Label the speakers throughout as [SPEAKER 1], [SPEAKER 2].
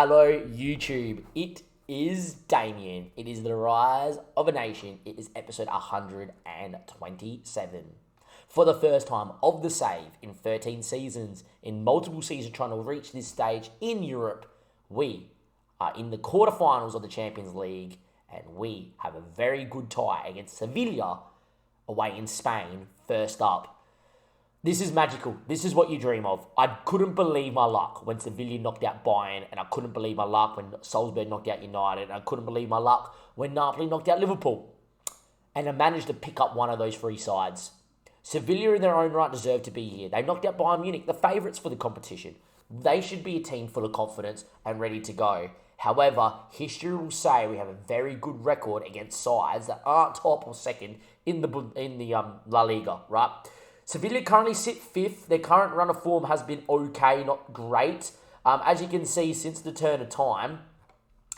[SPEAKER 1] Hello, YouTube. It is Damien. It is the rise of a nation. It is episode 127. For the first time of the save in 13 seasons, in multiple seasons trying to reach this stage in Europe, we are in the quarterfinals of the Champions League and we have a very good tie against Sevilla away in Spain, first up. This is magical. This is what you dream of. I couldn't believe my luck when Sevilla knocked out Bayern, and I couldn't believe my luck when Salzburg knocked out United, and I couldn't believe my luck when Napoli knocked out Liverpool. And I managed to pick up one of those three sides. Sevilla in their own right deserve to be here. They knocked out Bayern Munich, the favourites for the competition. They should be a team full of confidence and ready to go. However, history will say we have a very good record against sides that aren't top or second in the La Liga, right? Sevilla currently sit fifth. Their current run of form has been okay, not great. As you can see, since the turn of time,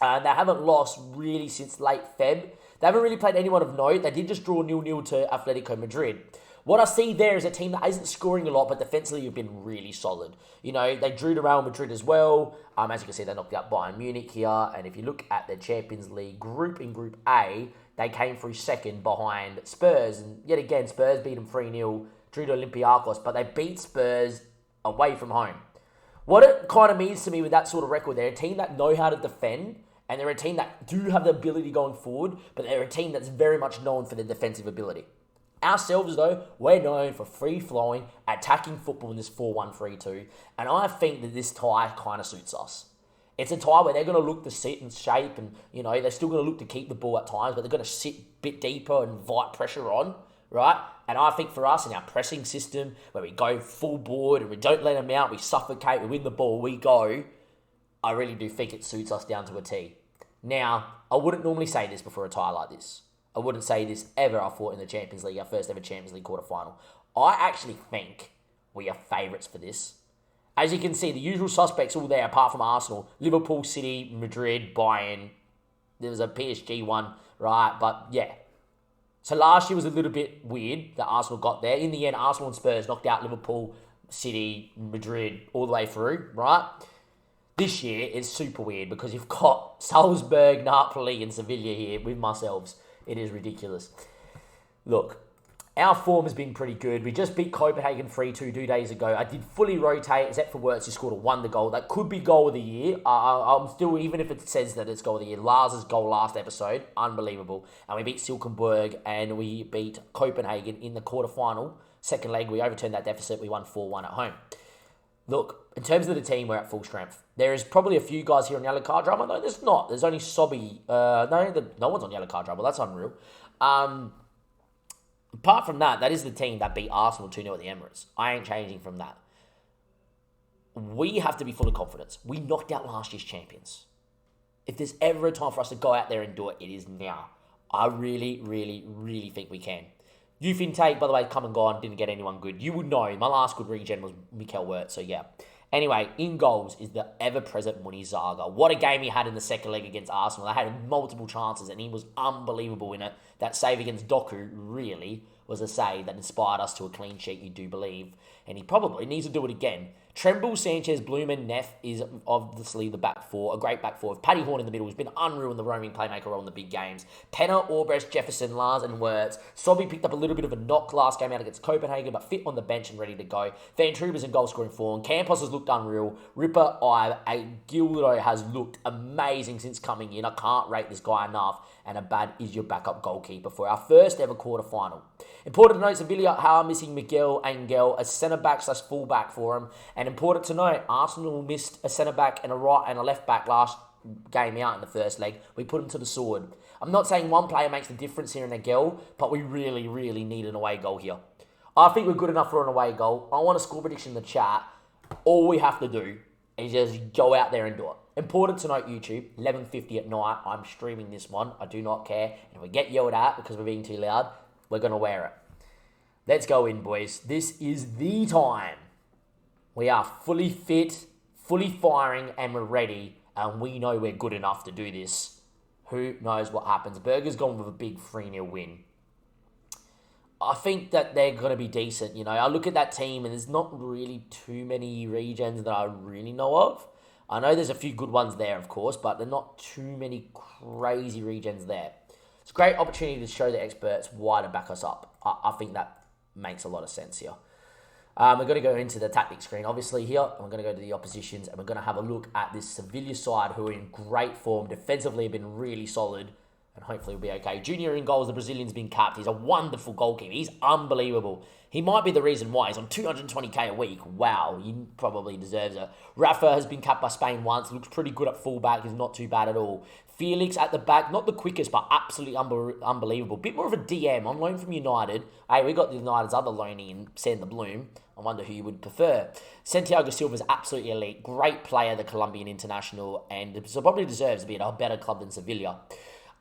[SPEAKER 1] they haven't lost really since late Feb. They haven't really played anyone of note. They did just draw 0-0 to Atletico Madrid. What I see there is a team that isn't scoring a lot, but defensively have been really solid. You know, they drew to Real Madrid as well. As you can see, they knocked out Bayern Munich here. And if you look at the Champions League group in Group A, they came through second behind Spurs. And yet again, Spurs beat them 3-0. Drew to Olympiacos, but they beat Spurs away from home. What it kind of means to me with that sort of record, they're a team that know how to defend, and they're a team that do have the ability going forward, but they're a team that's very much known for their defensive ability. Ourselves, though, we're known for free-flowing, attacking football in this 4-1-3-2, and I think that this tie kind of suits us. It's a tie where they're going to look to sit and shape, and, you know, they're still going to look to keep the ball at times, but they're going to sit a bit deeper and invite pressure on, right? And I think for us in our pressing system, where we go full board and we don't let them out, we suffocate, we win the ball, we go, I really do think it suits us down to a T. Now, I wouldn't normally say this before a tie like this. I wouldn't say this ever, I thought, in the Champions League, our first ever Champions League quarterfinal. I actually think we are favourites for this. As you can see, the usual suspects all there, apart from Arsenal. Liverpool, City, Madrid, Bayern. There was a PSG one, right? But yeah. So last year was a little bit weird that Arsenal got there. In the end, Arsenal and Spurs knocked out Liverpool, City, Madrid, all the way through, right? This year is super weird because you've got Salzburg, Napoli, and Sevilla here with ourselves. It is ridiculous. Look, our form has been pretty good. We just beat Copenhagen 3-2 2 days ago. I did fully rotate, except for Wirtz, who scored a wonder goal. That could be goal of the year. I'm still, even if it says that it's goal of the year, Lars' goal last episode, unbelievable. And we beat Silkeborg and we beat Copenhagen in the quarterfinal. Second leg, we overturned that deficit. We won 4-1 at home. Look, in terms of the team, we're at full strength. There is probably a few guys here on yellow card drama. No, there's not. There's only Sobby. No one's on yellow card drama. That's unreal. Apart from that, that is the team that beat Arsenal 2-0 at the Emirates. I ain't changing from that. We have to be full of confidence. We knocked out last year's champions. If there's ever a time for us to go out there and do it, it is now. I really, really, really think we can. Youth intake, by the way, come and gone. Didn't get anyone good. You would know. My last good regen was Mikel Wirtz, so yeah. Anyway, in goals is the ever-present Munizaga. What a game he had in the second leg against Arsenal. They had multiple chances, and he was unbelievable in it. That save against Doku really was a save that inspired us to a clean sheet, you do believe. And he probably needs to do it again. Tremble, Sanchez, Bloom, and Neff is obviously the back four, a great back four. Paddy Horn in the middle has been unreal in the roaming playmaker role in the big games. Penner, Albrecht, Jefferson, Lars, and Wirtz. Sobby picked up a little bit of a knock last game out against Copenhagen, but fit on the bench and ready to go. Van Truber's in goal-scoring form. Campos has looked unreal. Ripper, Gildo has looked amazing since coming in. I can't rate this guy enough. And Abad is your backup goalkeeper for our first ever quarterfinal. Important to note, Sevilla are missing Miguel Angel, a centre-back / full-back for him. And important to note, Arsenal missed a centre-back and a right and a left-back last game out in the first leg. We put him to the sword. I'm not saying one player makes the difference here in Angel, but we really, really need an away goal here. I think we're good enough for an away goal. I want a score prediction in the chat. All we have to do is just go out there and do it. Important to note, YouTube, 11:50 at night, I'm streaming this one. I do not care. And if we get yelled at because we're being too loud, we're going to wear it. Let's go in, boys. This is the time. We are fully fit, fully firing, and we're ready. And we know we're good enough to do this. Who knows what happens? Berger's gone with a big 3-0 win. I think that they're going to be decent. You know, I look at that team and there's not really too many regens that I really know of. I know there's a few good ones there, of course, but there are not too many crazy regens there. It's a great opportunity to show the experts why to back us up. I think that makes a lot of sense here. We're going to go into the tactic screen, obviously, here. And we're going to go to the oppositions, and we're going to have a look at this Sevilla side, who are in great form. Defensively have been really solid, and hopefully will be okay. Junior in goals, the Brazilian's been capped. He's a wonderful goalkeeper. He's unbelievable. He might be the reason why. He's on 220k a week. Wow, he probably deserves it. Rafa has been capped by Spain once. Looks pretty good at fullback. He's not too bad at all. Felix at the back, not the quickest, but absolutely unbelievable. Bit more of a DM on loan from United. Hey, we got the United's other loanee in Sander Bloom. I wonder who you would prefer. Santiago Silva's absolutely elite. Great player, the Colombian international, and so probably deserves to be at a better club than Sevilla.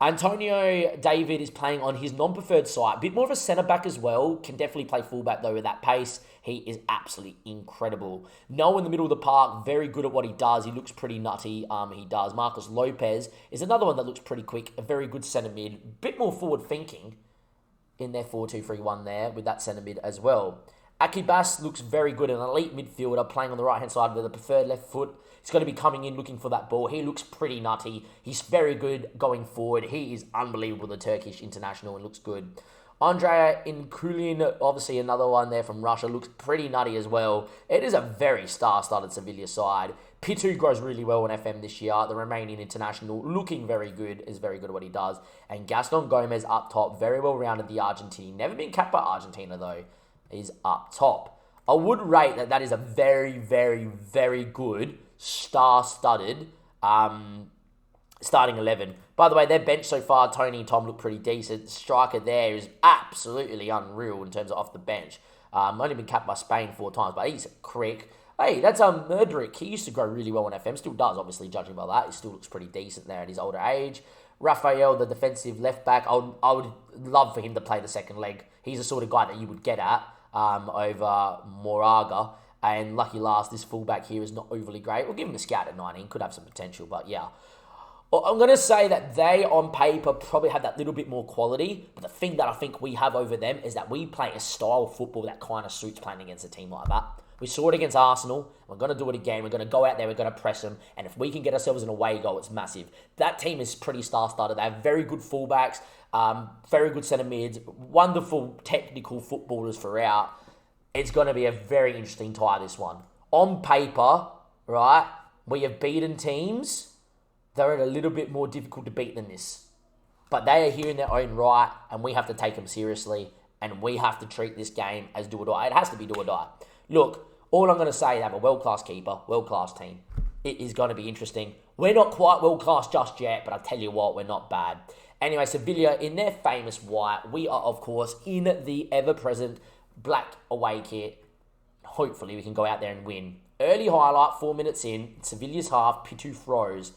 [SPEAKER 1] Antonio David is playing on his non-preferred side. A bit more of a centre-back as well. Can definitely play full-back, though, with that pace. He is absolutely incredible. Noah in the middle of the park, very good at what he does. He looks pretty nutty. He does. Marcos Lopez is another one that looks pretty quick. A very good centre-mid. Bit more forward-thinking in their 4-2-3-1 there with that centre-mid as well. Akibas looks very good, an elite midfielder playing on the right-hand side with a preferred left foot. He's going to be coming in looking for that ball. He looks pretty nutty. He's very good going forward. He is unbelievable, the Turkish international, and looks good. Andrea Inkulin, obviously another one there from Russia, looks pretty nutty as well. It is a very star-studded Sevilla side. Pitu grows really well on FM this year. The Romanian international, looking very good, is very good at what he does. And Gaston Gomez up top, very well-rounded, the Argentine. Never been capped by Argentina, though. Is up top. I would rate that is a very, very, very good star-studded starting 11. By the way, their bench so far, Tony and Tom look pretty decent. The striker there is absolutely unreal in terms of off the bench. Only been capped by Spain 4 times, but he's a crick. Hey, that's Murderick. He used to grow really well on FM. Still does, obviously, judging by that. He still looks pretty decent there at his older age. Rafael, the defensive left back, I would love for him to play the second leg. He's the sort of guy that you would get at over Moraga. And lucky last, this fullback here is not overly great. We'll give him a scout at 19. Could have some potential, but yeah. Well, I'm going to say that they, on paper, probably have that little bit more quality. But the thing that I think we have over them is that we play a style of football that kind of suits playing against a team like that. We saw it against Arsenal. We're going to do it again. We're going to go out there. We're going to press them. And if we can get ourselves an away goal, it's massive. That team is pretty star-studded. They have very good fullbacks, very good centre mids, wonderful technical footballers throughout. It's going to be a very interesting tie, this one. On paper, right, we have beaten teams that are a little bit more difficult to beat than this. But they are here in their own right, and we have to take them seriously, and we have to treat this game as do or die. It has to be do or die. Look, all I'm going to say, they have a world-class keeper, world-class team. It is going to be interesting. We're not quite world-class just yet, but I tell you what, we're not bad. Anyway, Sevilla, in their famous white, we are, of course, in the ever-present black away kit. Hopefully, we can go out there and win. Early highlight, 4 minutes in, Sevilla's half, Pitu throws.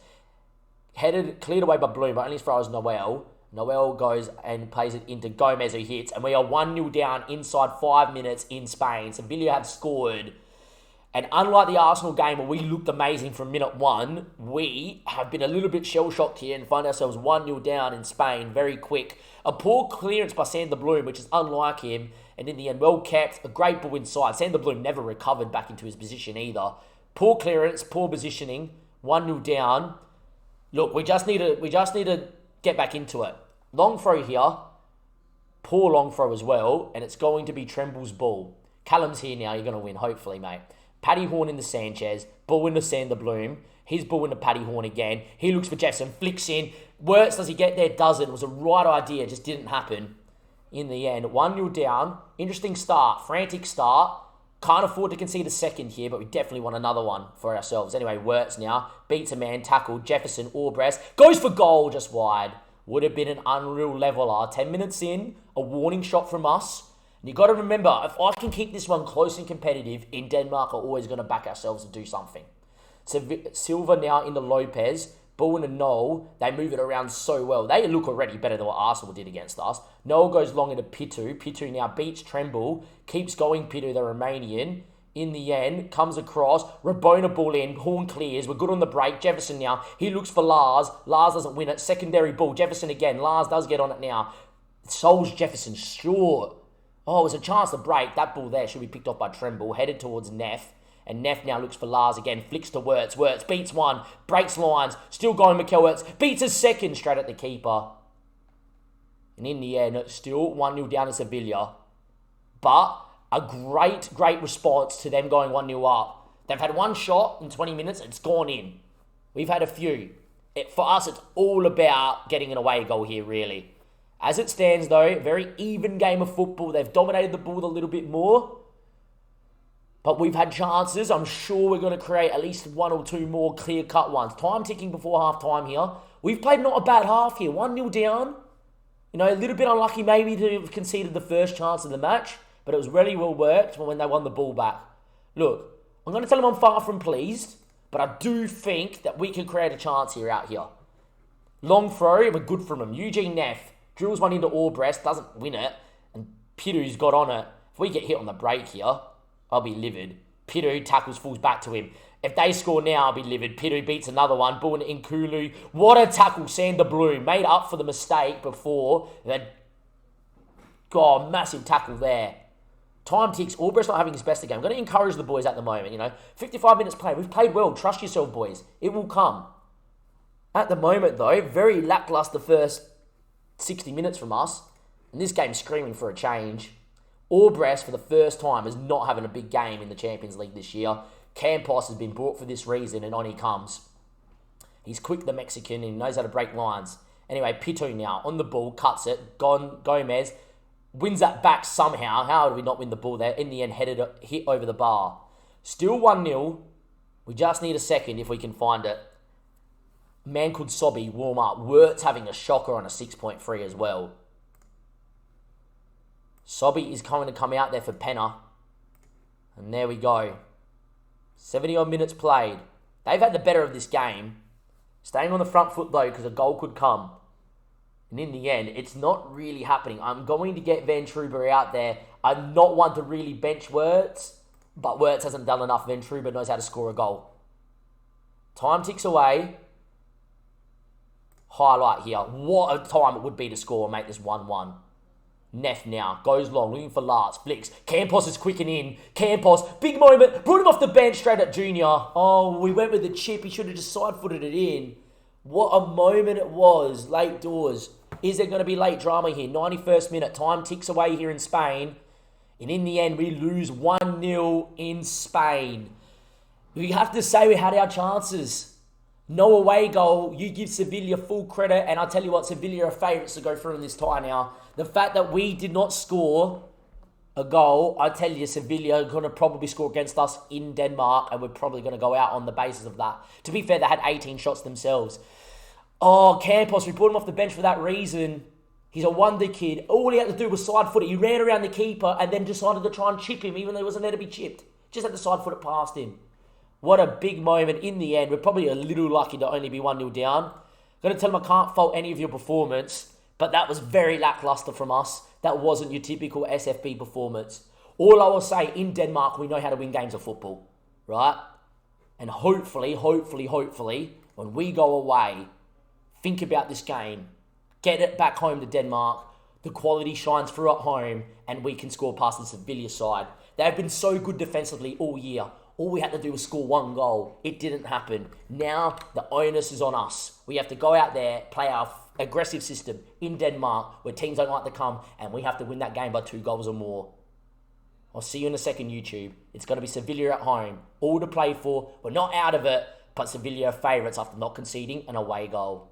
[SPEAKER 1] Cleared away by Bloom, but only throws Noel. Noel goes and plays it into Gomez, who hits, and we are 1-0 down inside 5 minutes in Spain. Sevilla have scored. And unlike the Arsenal game where we looked amazing from minute 1, we have been a little bit shell-shocked here and find ourselves 1-0 down in Spain very quick. A poor clearance by Sander Bloom, which is unlike him, and in the end, well kept, a great ball inside. Sander Bloom never recovered back into his position either. Poor clearance, poor positioning, 1-0 down. Look, we just need to get back into it. Long throw here, poor long throw as well, and it's going to be Tremble's ball. Callum's here now, you're going to win, hopefully, mate. Paddy Horn into Sanchez, ball into Sander Bloom, his ball into Paddy Horn again. He looks for Jefferson, flicks in. Works, does he get there? Doesn't. It was a right idea, just didn't happen in the end. 1-0 down, interesting start, frantic start. Can't afford to concede a second here, but we definitely want another one for ourselves. Anyway, Wirtz now. Beats a man, tackled. Jefferson, Orbres. Goes for goal, just wide. Would have been an unreal leveler. 10 minutes in, a warning shot from us. And you got to remember, if I can keep this one close and competitive, in Denmark are always going to back ourselves to do something. So Silva now into Lopez. Ball into Noel. They move it around so well. They look already better than what Arsenal did against us. Noel goes long into Pitu. Pitu now beats Tremble. Keeps going Pitu, the Romanian. In the end, comes across. Rabona ball in. Horn clears. We're good on the break. Jefferson now. He looks for Lars. Lars doesn't win it. Secondary ball. Jefferson again. Lars does get on it now. Souls Jefferson short. Oh, it was a chance to break. That ball there should be picked off by Tremble. Headed towards Neff. And Neff now looks for Lars again, flicks to Wirtz. Wirtz beats one, breaks lines, still going Mikel Wirtz, beats a second straight at the keeper. And in the end, still 1-0 down to Sevilla. But a great response to them going 1-0 up. They've had one shot in 20 minutes, it's gone in. We've had a few. For us, it's all about getting an away goal here, really. As it stands, though, very even game of football. They've dominated the ball a little bit more. But we've had chances. I'm sure we're going to create at least one or two more clear-cut ones. Time ticking before half-time here. We've played not a bad half here. 1-0 down. You know, a little bit unlucky maybe to have conceded the first chance of the match. But it was really well worked when they won the ball back. Look, I'm going to tell them I'm far from pleased. But I do think that we can create a chance here out here. Long throw, we're good from him. Eugene Neff drills one into Orbrecht, doesn't win it. And Piru's got on it. If we get hit on the break here, I'll be livid. Piru tackles, falls back to him. If they score now, I'll be livid. Piru beats another one. Bull in Kulu. What a tackle, Sander Bloom. Made up for the mistake before. God, massive tackle there. Time ticks. Albrecht's not having his best again. I'm going to encourage the boys at the moment, you know. 55 minutes played. We've played well. Trust yourself, boys. It will come. At the moment, though, very lackluster first 60 minutes from us. And this game's screaming for a change. Albrecht, for the first time, is not having a big game in the Champions League this year. Campos has been brought for this reason, and on he comes. He's quick, the Mexican, and he knows how to break lines. Anyway, Pitu now, on the ball, cuts it. Gomez wins that back somehow. How did we not win the ball there? In the end, hit over the bar. Still 1-0. We just need a second if we can find it. Man called Sobby warm up. Wirtz having a shocker on a 6.3 as well. Sobby is going to come out there for Penner. And there we go. 70-odd minutes played. They've had the better of this game. Staying on the front foot though, because a goal could come. And in the end, it's not really happening. I'm going to get Van Truber out there. I'm not one to really bench Wirtz, but Wirtz hasn't done enough. Van Truber knows how to score a goal. Time ticks away. Highlight here. What a time it would be to score and make this 1-1. Neff now goes long, looking for Lars. Flicks. Campos is quick and in. Campos, big moment. Brought him off the bench straight at Junior. Oh, we went with the chip. He should have just side-footed it in. What a moment it was. Late doors. Is there going to be late drama here? 91st minute. Time ticks away here in Spain. And in the end, we lose 1-0 in Spain. We have to say we had our chances. No away goal. You give Sevilla full credit. And I'll tell you what, Sevilla are favourites to go through in this tie now. The fact that we did not score a goal, I tell you, Sevilla are going to probably score against us in Denmark. And we're probably going to go out on the basis of that. To be fair, they had 18 shots themselves. Oh, Campos, we brought him off the bench for that reason. He's a wonder kid. All he had to do was side foot it. He ran around the keeper and then decided to try and chip him, even though he wasn't there to be chipped. Just had to side foot it past him. What a big moment in the end. We're probably a little lucky to only be 1-0 down. Going to tell him I can't fault any of your performance, but that was very lackluster from us. That wasn't your typical SFB performance. All I will say, in Denmark, we know how to win games of football, right? And hopefully, when we go away, think about this game. Get it back home to Denmark. The quality shines through at home, and we can score past the Sevilla side. They've been so good defensively all year. All we had to do was score one goal. It didn't happen. Now, the onus is on us. We have to go out there, play our aggressive system in Denmark, where teams don't like to come, and we have to win that game by 2 goals or more. I'll see you in a second, YouTube. It's going to be Sevilla at home. All to play for. We're not out of it, but Sevilla are favourites after not conceding an away goal.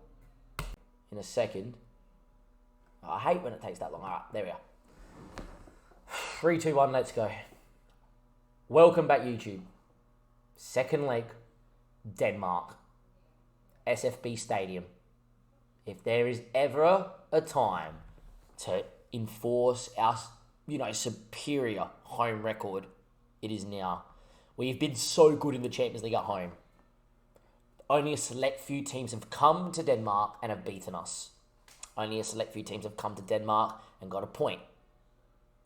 [SPEAKER 1] In a second. I hate when it takes that long. All right, there we are. 3, 2, 1, let's go. Welcome back, YouTube. Second leg, Denmark. SFB Stadium. If there is ever a time to enforce our, superior home record, it is now. We've been so good in the Champions League at home. Only a select few teams have come to Denmark and have beaten us. Only a select few teams have come to Denmark and got a point.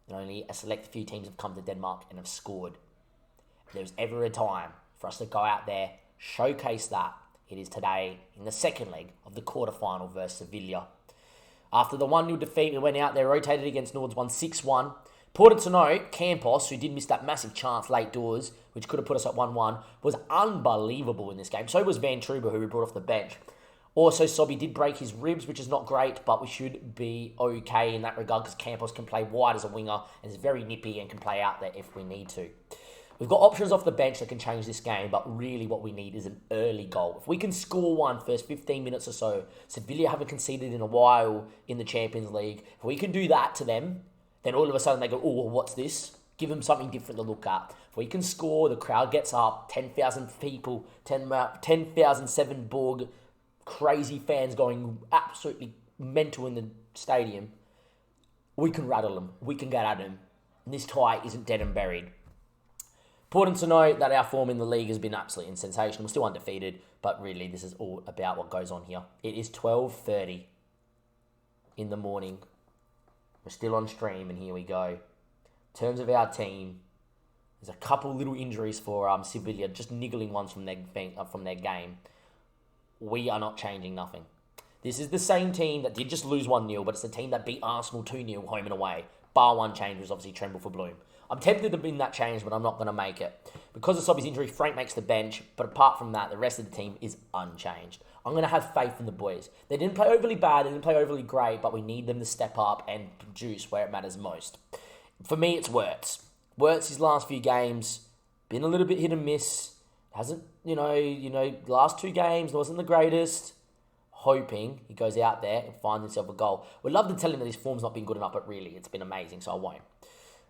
[SPEAKER 1] And only a select few teams have come to Denmark and have scored. If there's ever a time for us to go out there, showcase that, it is today in the second leg of the quarterfinal versus Sevilla. After the 1-0 defeat, we went out there, rotated against Nords, won 6-1. Important to note, Campos, who did miss that massive chance late doors, which could have put us at 1-1, was unbelievable in this game. So was Van Truber, who we brought off the bench. Also, Sobby did break his ribs, which is not great, but we should be okay in that regard because Campos can play wide as a winger and is very nippy and can play out there if we need to. We've got options off the bench that can change this game, but really what we need is an early goal. If we can score one first 15 minutes or so, Sevilla haven't conceded in a while in the Champions League. If we can do that to them, then all of a sudden they go, oh, what's this? Give them something different to look at. If we can score, the crowd gets up, 10,000 people, 10,000 Seven Borg, crazy fans going absolutely mental in the stadium, we can rattle them. We can get at them. And this tie isn't dead and buried. Important to note that our form in the league has been absolutely sensational. We're still undefeated, but really this is all about what goes on here. It is 12:30 in the morning. We're still on stream, and here we go. In terms of our team, there's a couple little injuries for Sevilla, just niggling ones from their game. We are not changing nothing. This is the same team that did just lose 1-0, but it's the team that beat Arsenal 2-0 home and away. Bar one change was obviously Tremble for Bloom. I'm tempted to win that change, but I'm not going to make it. Because of Sobby's injury, Frank makes the bench, but apart from that, the rest of the team is unchanged. I'm going to have faith in the boys. They didn't play overly bad, they didn't play overly great, but we need them to step up and produce where it matters most. For me, it's Wirtz. Wirtz, his last few games, been a little bit hit and miss. Hasn't, last 2 games wasn't the greatest. Hoping he goes out there and finds himself a goal. We'd love to tell him that his form's not been good enough, but really, it's been amazing, so I won't.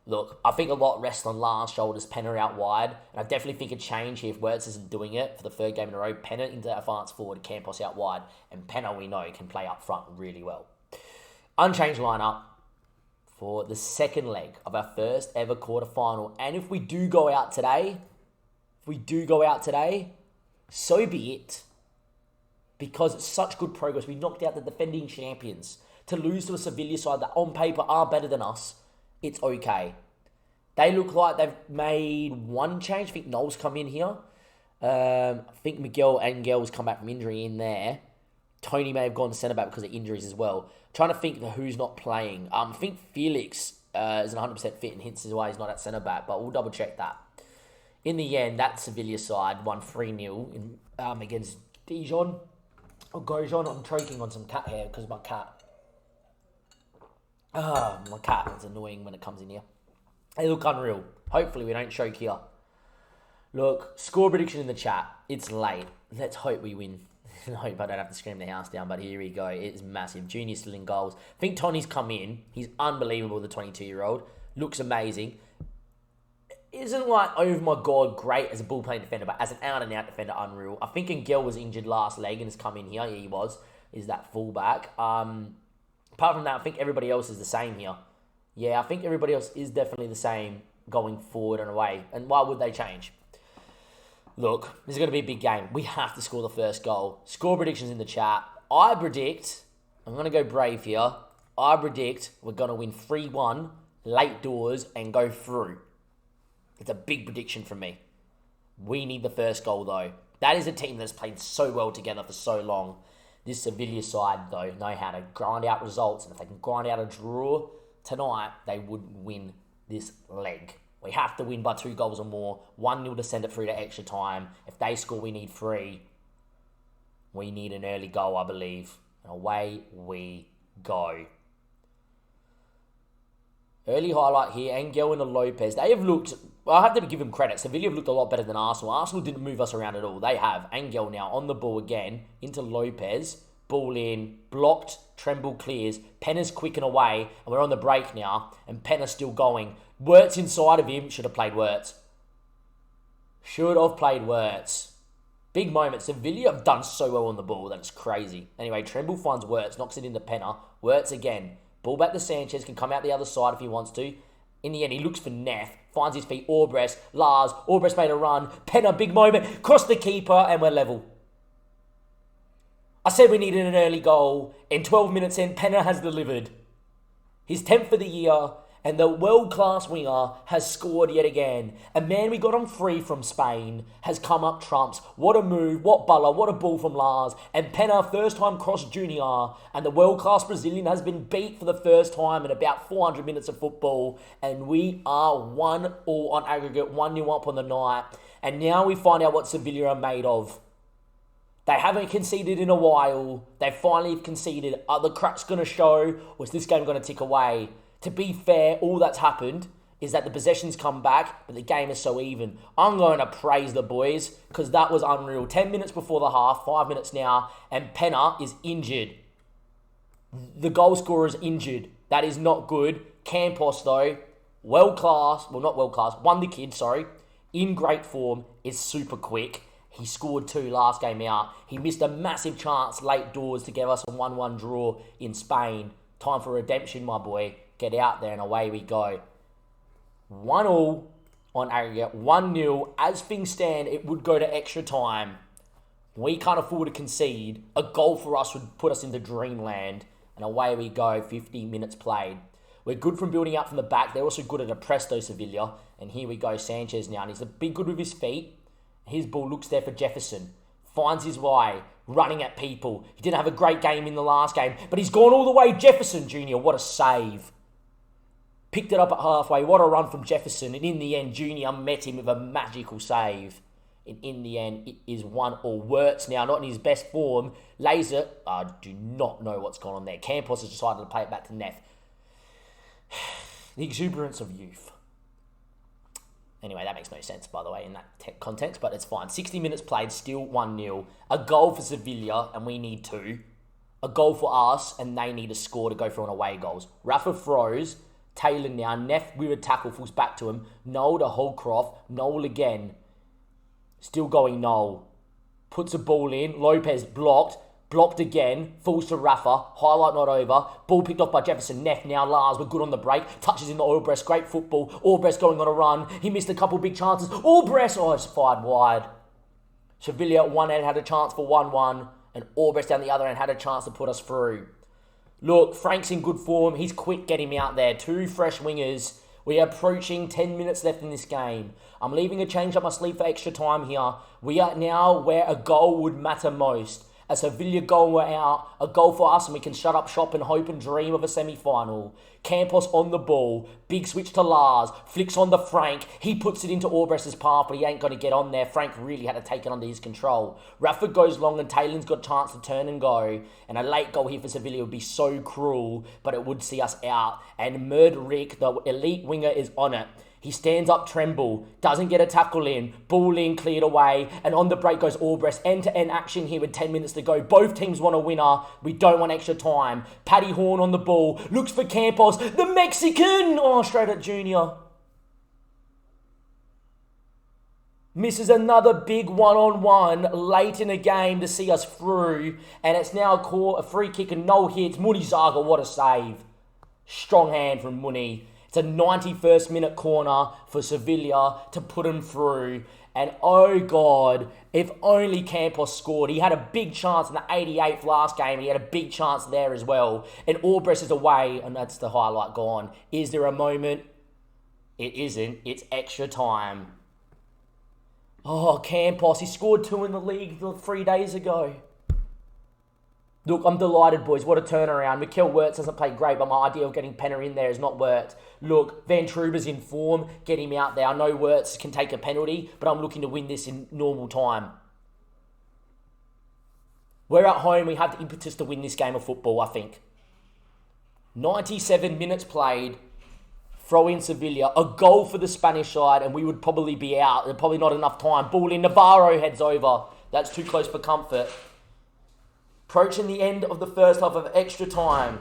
[SPEAKER 1] Look, I think a lot rests on Lars' shoulders, Penner out wide, and I definitely think a change here if Wirtz isn't doing it for the 3rd game in a row. Penner into advance forward, Campos out wide, and Penner, we know, can play up front really well. Unchanged lineup for the 2nd leg of our first ever quarterfinal, and if we do go out today, so be it. Because it's such good progress. We knocked out the defending champions. To lose to a Sevilla side that on paper are better than us, it's okay. They look like they've made 1 change. I think Noel's come in here. I think Miguel Angel's come back from injury in there. Tony may have gone to centre-back because of injuries as well. Trying to think who's not playing. I think Felix isn't 100% fit and hence why he's not at centre-back, but we'll double-check that. In the end, that Sevilla side won 3-0 against Dijon. Or Gojon. I'm choking on some cat hair because of my cat. My cat is annoying when it comes in here. They look unreal. Hopefully we don't choke here. Look, score prediction in the chat. It's late. Let's hope we win. I hope I don't have to scream the house down, but here we go. It's massive. Junior's still in goals. I think Tony's come in. He's unbelievable, the 22-year-old. Looks amazing. Isn't like, oh my God, great as a ball-playing defender, but as an out-and-out defender, unreal. I think Engel was injured last leg and has come in here. Yeah, he was. Is that fullback. Apart from that, I think everybody else is the same here. Yeah, I think everybody else is definitely the same going forward and away. And why would they change? Look, this is going to be a big game. We have to score the first goal. Score predictions in the chat. I predict, I'm going to go brave here. I predict we're going to win 3-1, late doors, and go through. It's a big prediction from me. We need the first goal, though. That is a team that's played so well together for so long. This Sevilla side, though, know how to grind out results. And if they can grind out a draw tonight, they would win this leg. We have to win by 2 goals or more. 1-0 to send it through to extra time. If they score, we need 3. We need an early goal, I believe. And away we go. Early highlight here, Angel and Lopez. They have looked, I have to give them credit. Sevilla have looked a lot better than Arsenal. Arsenal didn't move us around at all. They have. Angel now on the ball again, into Lopez. Ball in, blocked, Tremble clears. Penner's quick and away, and we're on the break now, and Penner's still going. Wirtz inside of him, should have played Wirtz. Should have played Wirtz. Big moment. Sevilla have done so well on the ball that it's crazy. Anyway, Tremble finds Wirtz, knocks it into Penner. Wirtz again. Ball back to Sanchez, can come out the other side if he wants to. In the end, he looks for Neff, finds his feet, Orbres, Lars, Orbres made a run, Penner, big moment, cross the keeper, and we're level. I said we needed an early goal. In 12 minutes in, Penner has delivered. His 10th for the year, And the world-class winger has scored yet again. A man we got on free from Spain has come up trumps. What a move, what baller, what a ball from Lars. And Penna, first time cross junior. And the world-class Brazilian has been beat for the first time in about 400 minutes of football. And we are 1-1 on aggregate, 1-0 up on the night. And now we find out what Sevilla are made of. They haven't conceded in a while. They finally conceded. Are the cracks going to show? Or is this game going to tick away? To be fair, all that's happened is that the possessions come back, but the game is so even. I'm going to praise the boys because that was unreal. 10 minutes before the half, 5 minutes now, and Penna is injured. The goal scorer is injured. That is not good. Campos, though, won the kid, in great form, is super quick. He scored 2 last game out. He missed a massive chance late doors to give us a 1-1 draw in Spain. Time for redemption, my boy. Get out there and away we go. 1-1 on aggregate, 1-0. As things stand, it would go to extra time. We can't afford to concede. A goal for us would put us into dreamland. And away we go, 50 minutes played. We're good from building up from the back. They're also good at a presto, Sevilla. And here we go, Sanchez now. And he's a bit good with his feet. His ball looks there for Jefferson. Finds his way, running at people. He didn't have a great game in the last game, but he's gone all the way. Jefferson Jr., what a save. Picked it up at halfway. What a run from Jefferson. And in the end, Junior met him with a magical save. And in the end, it is 1-1. Wirtz now, not in his best form. Laser, I do not know what's gone on there. Campos has decided to play it back to Neff. The exuberance of youth. Anyway, that makes no sense, by the way, in that context, but it's fine. 60 minutes played, still 1-0. A goal for Sevilla, and we need 2. A goal for us, and they need a score to go for on away goals. Rafa throws. Taylor now. Neff with a tackle, falls back to him. Noel to Holcroft. Noel again. Still going Noel. Puts a ball in. Lopez blocked. Blocked again. Falls to Rafa. Highlight not over. Ball picked off by Jefferson. Neff now. Lars were good on the break. Touches in the Albrecht. Great football. Albrecht going on a run. He missed a couple big chances. Albrecht. Oh, it's fired wide. Sevilla at one end had a chance for 1-1. And Albrecht down the other end had a chance to put us through. Look, Frank's in good form. He's quick. Get him out there. 2 fresh wingers. We are approaching 10 minutes left in this game. I'm leaving a change up my sleeve for extra time here. We are now where a goal would matter most. A Sevilla goal we're out, a goal for us, and we can shut up shop and hope and dream of a semi-final. Campos on the ball, big switch to Lars, flicks on to Frank. He puts it into Albrecht's path, but he ain't going to get on there. Frank really had to take it under his control. Rafa goes long, and Taylor's got a chance to turn and go. And a late goal here for Sevilla would be so cruel, but it would see us out. And Murderick, the elite winger, is on it. He stands up Tremble, doesn't get a tackle in, ball in, cleared away, and on the break goes Albrecht. End-to-end action here with 10 minutes to go. Both teams want a winner. We don't want extra time. Paddy Horn on the ball, looks for Campos, the Mexican! Oh, straight at Junior. Misses another big one-on-one late in the game to see us through, and it's now a free kick and no hits. Muni Zaga, what a save. Strong hand from Muni. It's a 91st minute corner for Sevilla to put him through. And oh God, if only Campos scored. He had a big chance in the 88th last game. He had a big chance there as well. And Albrecht is away, and that's the highlight gone. Is there a moment? It isn't. It's extra time. Oh, Campos, he scored 2 in the league 3 days ago. Look, I'm delighted, boys. What a turnaround. Mikel Wirtz doesn't play great, but my idea of getting Penna in there has not worked. Look, Van Truber's in form. Get him out there. I know Wirtz can take a penalty, but I'm looking to win this in normal time. We're at home. We have the impetus to win this game of football, I think. 97 minutes played. Throw in Sevilla. A goal for the Spanish side, and we would probably be out. There's probably not enough time. Ball in. Navarro heads over. That's too close for comfort. Approaching the end of the first half of extra time.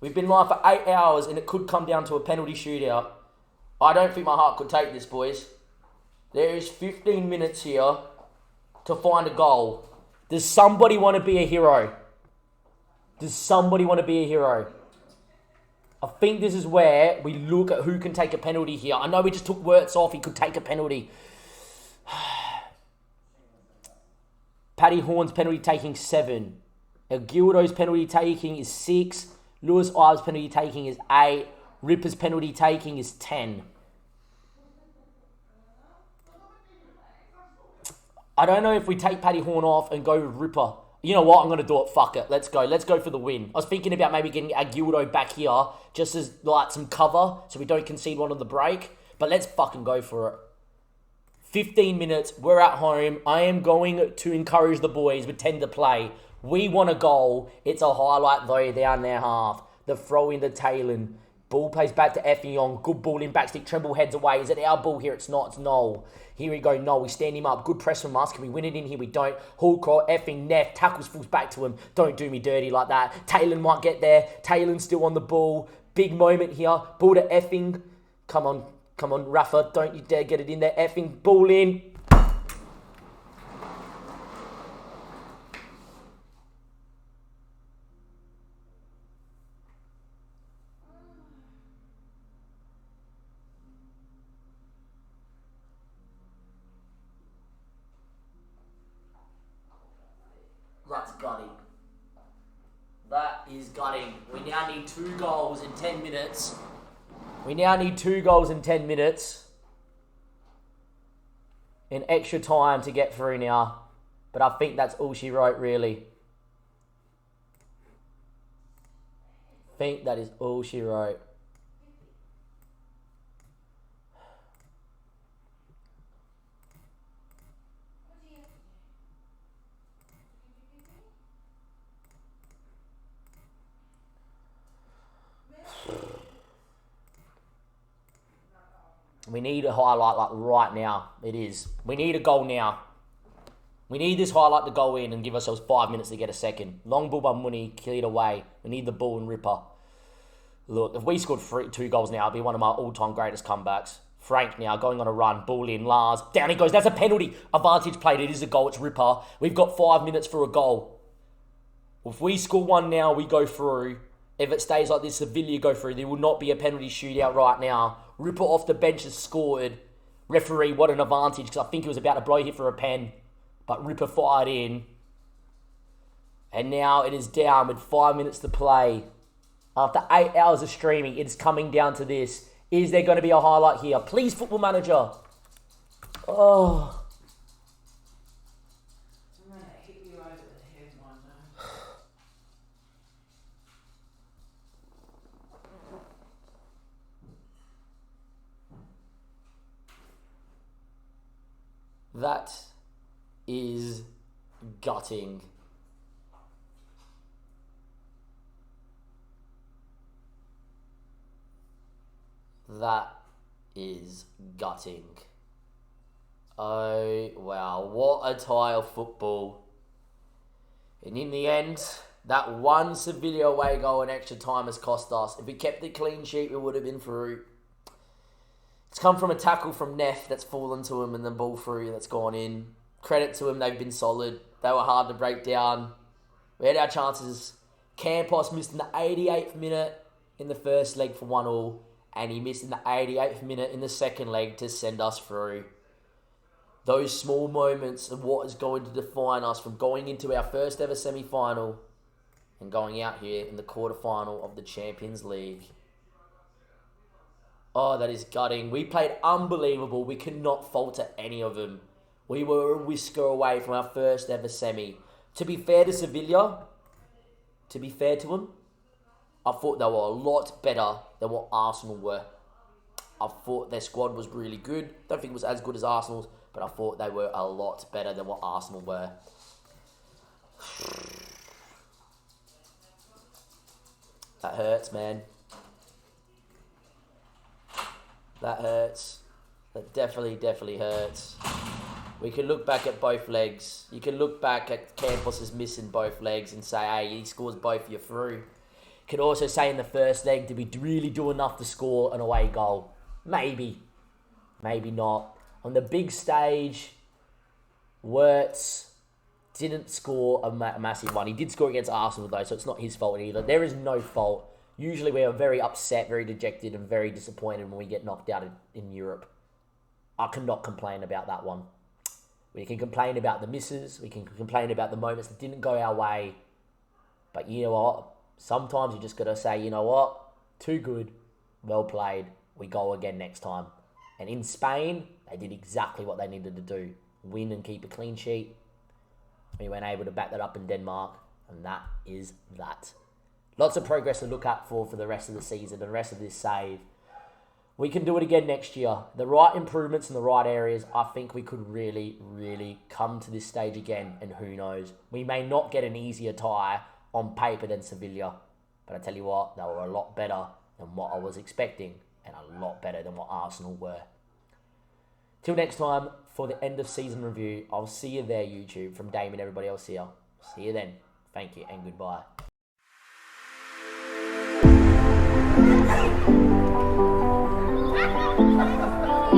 [SPEAKER 1] We've been live for 8 hours and it could come down to a penalty shootout. I don't think my heart could take this, boys. There is 15 minutes here to find a goal. Does somebody want to be a hero? Does somebody want to be a hero? I think this is where we look at who can take a penalty here. I know we just took Wirtz off. He could take a penalty. Paddy Horn's penalty taking 7. Gildo's penalty taking is 6. Lewis Ives' penalty taking is 8. Ripper's penalty taking is 10. I don't know if we take Paddy Horn off and go with Ripper. You know what? I'm going to do it. Fuck it. Let's go. Let's go for the win. I was thinking about maybe getting Aguildo back here just as like some cover so we don't concede one on the break. But let's fucking go for it. 15 minutes. We're at home. I am going to encourage the boys with 10 to play. We want a goal. It's a highlight though down their half. The throw in the Taylor. Ball plays back to Fm21. Good ball in backstick. Tremble heads away. Is it our ball here? It's not. It's Noel. Here we go. Noel. We stand him up. Good press from us. Can we win it in here? We don't. Hallcroft. Effing Neff. Tackles falls back to him. Don't do me dirty like that. Taylor might get there. Taylor's still on the ball. Big moment here. Ball to Effing. Come on. Come on, Rafa. Don't you dare get it in there. Effing ball in. That's gutting. That is gutting. We now need 2 goals in 10 minutes. We now need 2 goals in 10 minutes. In extra time to get through now. But I think that's all she wrote, really. I think that is all she wrote. We need a highlight like right now. It is. We need a goal now. We need this highlight to go in and give ourselves 5 minutes to get a second. Long ball by Mooney, cleared away. We need the ball and Ripper. Look, if we scored 2 goals now, it'd be one of my all-time greatest comebacks. Frank now going on a run. Ball in. Lars. Down he goes. That's a penalty. Advantage played. It is a goal. It's Ripper. We've got 5 minutes for a goal. If we score 1 now, we go through. If it stays like this, Sevilla go through. There will not be a penalty shootout right now. Ripper off the bench has scored. Referee, what an advantage, because I think he was about to blow here for a pen. But Ripper fired in. And now it is down with 5 minutes to play. After 8 hours of streaming, it is coming down to this. Is there going to be a highlight here? Please, Football Manager. Oh. That is gutting. That is gutting. Oh, wow. What a tie of football. And in the end, that one Sevilla away goal in extra time has cost us. If we kept the clean sheet, we would have been through. It's come from a tackle from Neff that's fallen to him and then ball through that's gone in. Credit to him, they've been solid. They were hard to break down. We had our chances. Campos missed in the 88th minute in the first leg for 1-1. And he missed in the 88th minute in the second leg to send us through. Those small moments of what is going to define us from going into our first ever semi-final and going out here in the quarterfinal of the Champions League. Oh, that is gutting. We played unbelievable. We could not falter any of them. We were a whisker away from our first ever semi. To be fair to Sevilla, to be fair to them, I thought they were a lot better than what Arsenal were. I thought their squad was really good. Don't think it was as good as Arsenal's, but I thought they were a lot better than what Arsenal were. That hurts, man. That hurts. That definitely hurts. We can look back at both legs. You can look back at Campos' missing both legs and say, hey, he scores both of you through. You could also say in the first leg, did we really do enough to score an away goal? Maybe. Maybe not. On the big stage, Wirtz didn't score a massive one. He did score against Arsenal, though, so it's not his fault either. There is no fault. Usually we are very upset, very dejected, and very disappointed when we get knocked out in Europe. I cannot complain about that one. We can complain about the misses. We can complain about the moments that didn't go our way. But you know what? Sometimes you just got to say, you know what? Too good. well played. We go again next time. And in Spain, they did exactly what they needed to do. Win and keep a clean sheet. We weren't able to back that up in Denmark. And that is that. Lots of progress to look up for the rest of the season and the rest of this save. We can do it again next year. The right improvements in the right areas, I think we could really, really come to this stage again. And who knows? We may not get an easier tie on paper than Sevilla. But I tell you what, they were a lot better than what I was expecting. And a lot better than what Arsenal were. Till next time, for the end of season review, I'll see you there, YouTube. From Dame and everybody else here. See you then. Thank you and goodbye.